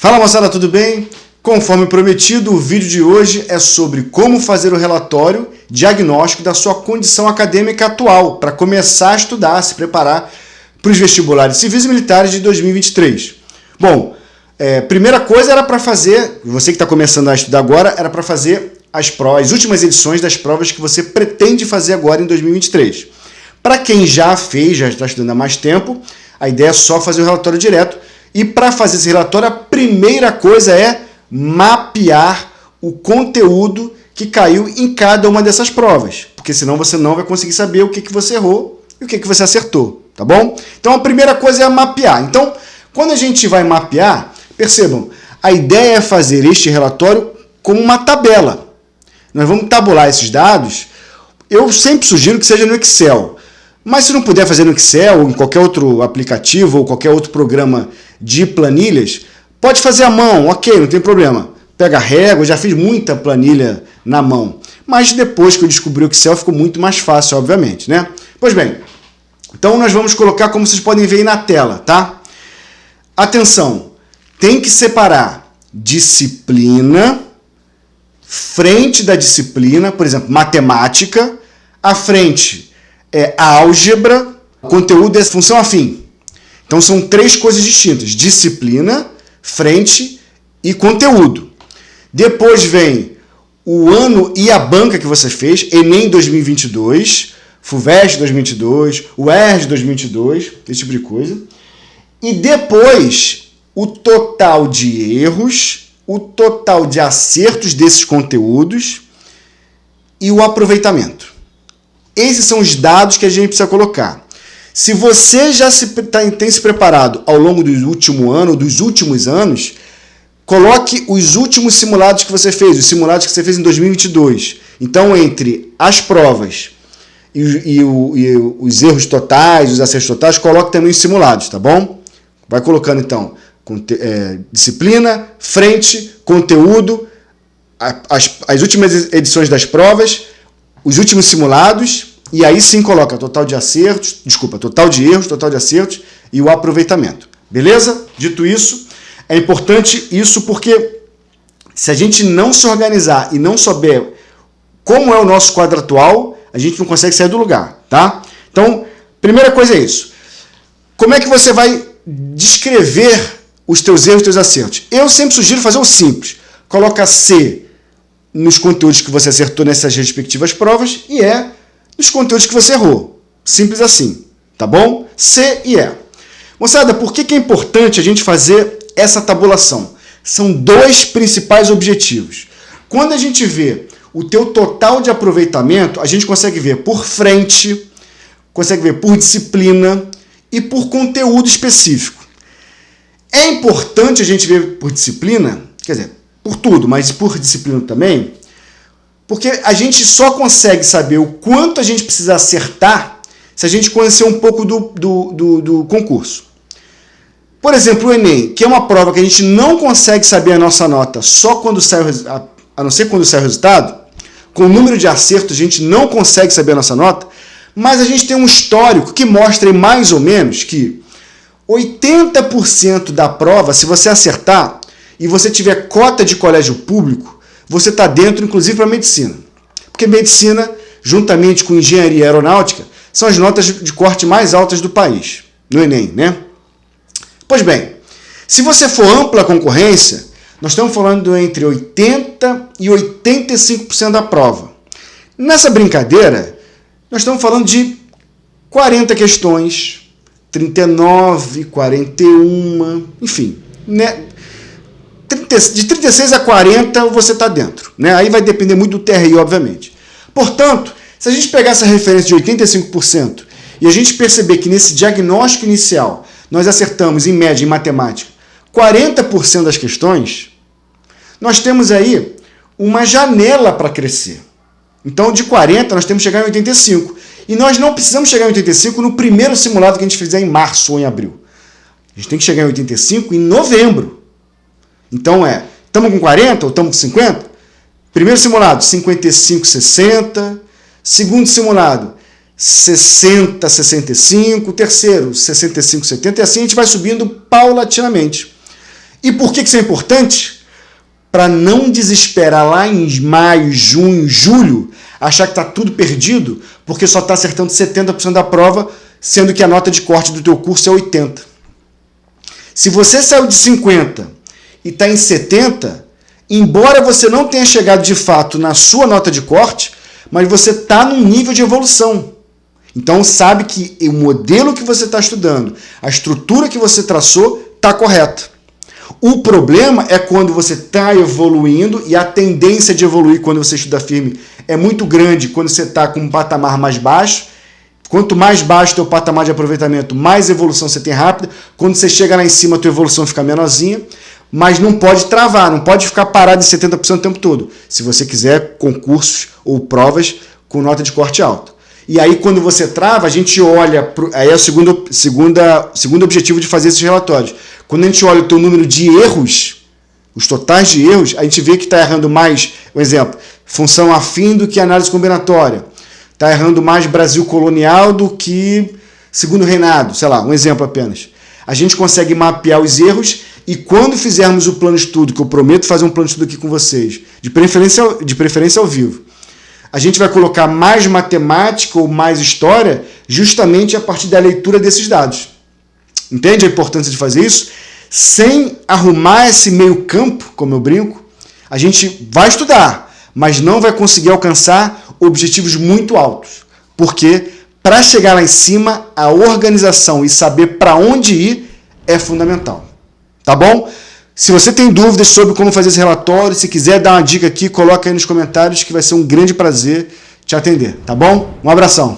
Fala moçada, tudo bem? Conforme prometido, o vídeo de hoje é sobre como fazer o relatório diagnóstico da sua condição acadêmica atual, para começar a estudar, se preparar para os vestibulares civis e militares de 2023. Bom, primeira coisa era para fazer, você que está começando a estudar agora, era para fazer as últimas edições das provas que você pretende fazer agora em 2023. Para quem já fez, já está estudando há mais tempo, a ideia é só fazer o relatório direto. E para fazer esse relatório, a primeira coisa é mapear o conteúdo que caiu em cada uma dessas provas, porque senão você não vai conseguir saber o que você errou e o que você acertou, tá bom? Então a primeira coisa é mapear. Então, quando a gente vai mapear, percebam, a ideia é fazer este relatório como uma tabela. Nós vamos tabular esses dados. Eu sempre sugiro que seja no Excel, mas se não puder fazer no Excel ou em qualquer outro aplicativo ou qualquer outro programa de planilhas, pode fazer à mão, ok, não tem problema. Pega a régua, já fiz muita planilha na mão, mas depois que eu descobri o Excel ficou muito mais fácil, obviamente, né? Pois bem, então nós vamos colocar como vocês podem ver aí na tela, tá? Atenção, tem que separar disciplina, frente da disciplina, por exemplo, matemática, à frente é álgebra, conteúdo é função afim. Então são três coisas distintas, disciplina, frente e conteúdo. Depois vem o ano e a banca que você fez, Enem 2022, FUVEST 2022, UERJ 2022, esse tipo de coisa. E depois o total de erros, o total de acertos desses conteúdos e o aproveitamento. Esses são os dados que a gente precisa colocar. Se você já tem se preparado ao longo do último ano, dos últimos anos, coloque os últimos simulados que você fez, os simulados que você fez em 2022. Então, entre as provas e os erros totais, os acertos totais, coloque também os simulados, tá bom? Vai colocando, então, disciplina, frente, conteúdo, as últimas edições das provas, os últimos simulados, e aí sim coloca total de acertos, total de erros, total de acertos e o aproveitamento. Beleza? Dito isso, é importante isso porque se a gente não se organizar e não souber como é o nosso quadro atual, a gente não consegue sair do lugar, tá? Então, primeira coisa é isso. Como é que você vai descrever os teus erros e teus acertos? Eu sempre sugiro fazer o simples. Coloca C nos conteúdos que você acertou nessas respectivas provas e E nos conteúdos que você errou. Simples assim, tá bom? C e E. Moçada, por que é importante a gente fazer essa tabulação? São dois principais objetivos. Quando a gente vê o teu total de aproveitamento, a gente consegue ver por frente, consegue ver por disciplina e por conteúdo específico. É importante a gente ver por disciplina, quer dizer, por tudo, mas por disciplina também, porque a gente só consegue saber o quanto a gente precisa acertar se a gente conhecer um pouco do concurso. Por exemplo, o Enem, que é uma prova que a gente não consegue saber a nossa nota só quando sai a não ser quando sai o resultado, com o número de acertos a gente não consegue saber a nossa nota, mas a gente tem um histórico que mostra mais ou menos que 80% da prova, se você acertar e você tiver cota de colégio público, você está dentro, inclusive, para medicina. Porque medicina, juntamente com engenharia aeronáutica, são as notas de corte mais altas do país, no Enem, né? Pois bem, se você for ampla concorrência, nós estamos falando entre 80% e 85% da prova. Nessa brincadeira, nós estamos falando de 40 questões, 39, 41, enfim, né? De 36 a 40 você está dentro, né? Aí vai depender muito do TRI, obviamente. Portanto, se a gente pegar essa referência de 85% e a gente perceber que nesse diagnóstico inicial nós acertamos, em média, em matemática, 40% das questões, nós temos aí uma janela para crescer. Então, de 40, nós temos que chegar em 85. E nós não precisamos chegar em 85 no primeiro simulado que a gente fizer em março ou em abril. A gente tem que chegar em 85 em novembro. Então estamos com 40 ou estamos com 50? Primeiro simulado, 55, 60. Segundo simulado, 60, 65. Terceiro, 65, 70. E assim a gente vai subindo paulatinamente. E por que isso é importante? Para não desesperar lá em maio, junho, julho, achar que está tudo perdido, porque só está acertando 70% da prova, sendo que a nota de corte do teu curso é 80%. Se você saiu de 50% e está em 70%, embora você não tenha chegado de fato na sua nota de corte, mas você está num nível de evolução. Então sabe que o modelo que você está estudando, a estrutura que você traçou, está correta. O problema é quando você está evoluindo e a tendência de evoluir quando você estuda firme é muito grande quando você está com um patamar mais baixo. Quanto mais baixo o teu patamar de aproveitamento, mais evolução você tem rápida. Quando você chega lá em cima, a tua evolução fica menorzinha. Mas não pode travar, não pode ficar parado em 70% o tempo todo. Se você quiser concursos ou provas com nota de corte alto. E aí, quando você trava, a gente olha... Aí é o segundo objetivo de fazer esses relatórios. Quando a gente olha o teu número de erros, os totais de erros, a gente vê que está errando mais, um exemplo, função afim do que análise combinatória. Está errando mais Brasil colonial do que segundo reinado, sei lá, um exemplo apenas. A gente consegue mapear os erros e quando fizermos o plano de estudo, que eu prometo fazer um plano de estudo aqui com vocês, de preferência ao vivo, a gente vai colocar mais matemática ou mais história justamente a partir da leitura desses dados. Entende a importância de fazer isso? Sem arrumar esse meio campo, como eu brinco, a gente vai estudar, mas não vai conseguir alcançar objetivos muito altos. Porque para chegar lá em cima, a organização e saber para onde ir é fundamental. Tá bom? Se você tem dúvidas sobre como fazer esse relatório, se quiser dar uma dica aqui, coloca aí nos comentários que vai ser um grande prazer te atender. Tá bom? Um abração.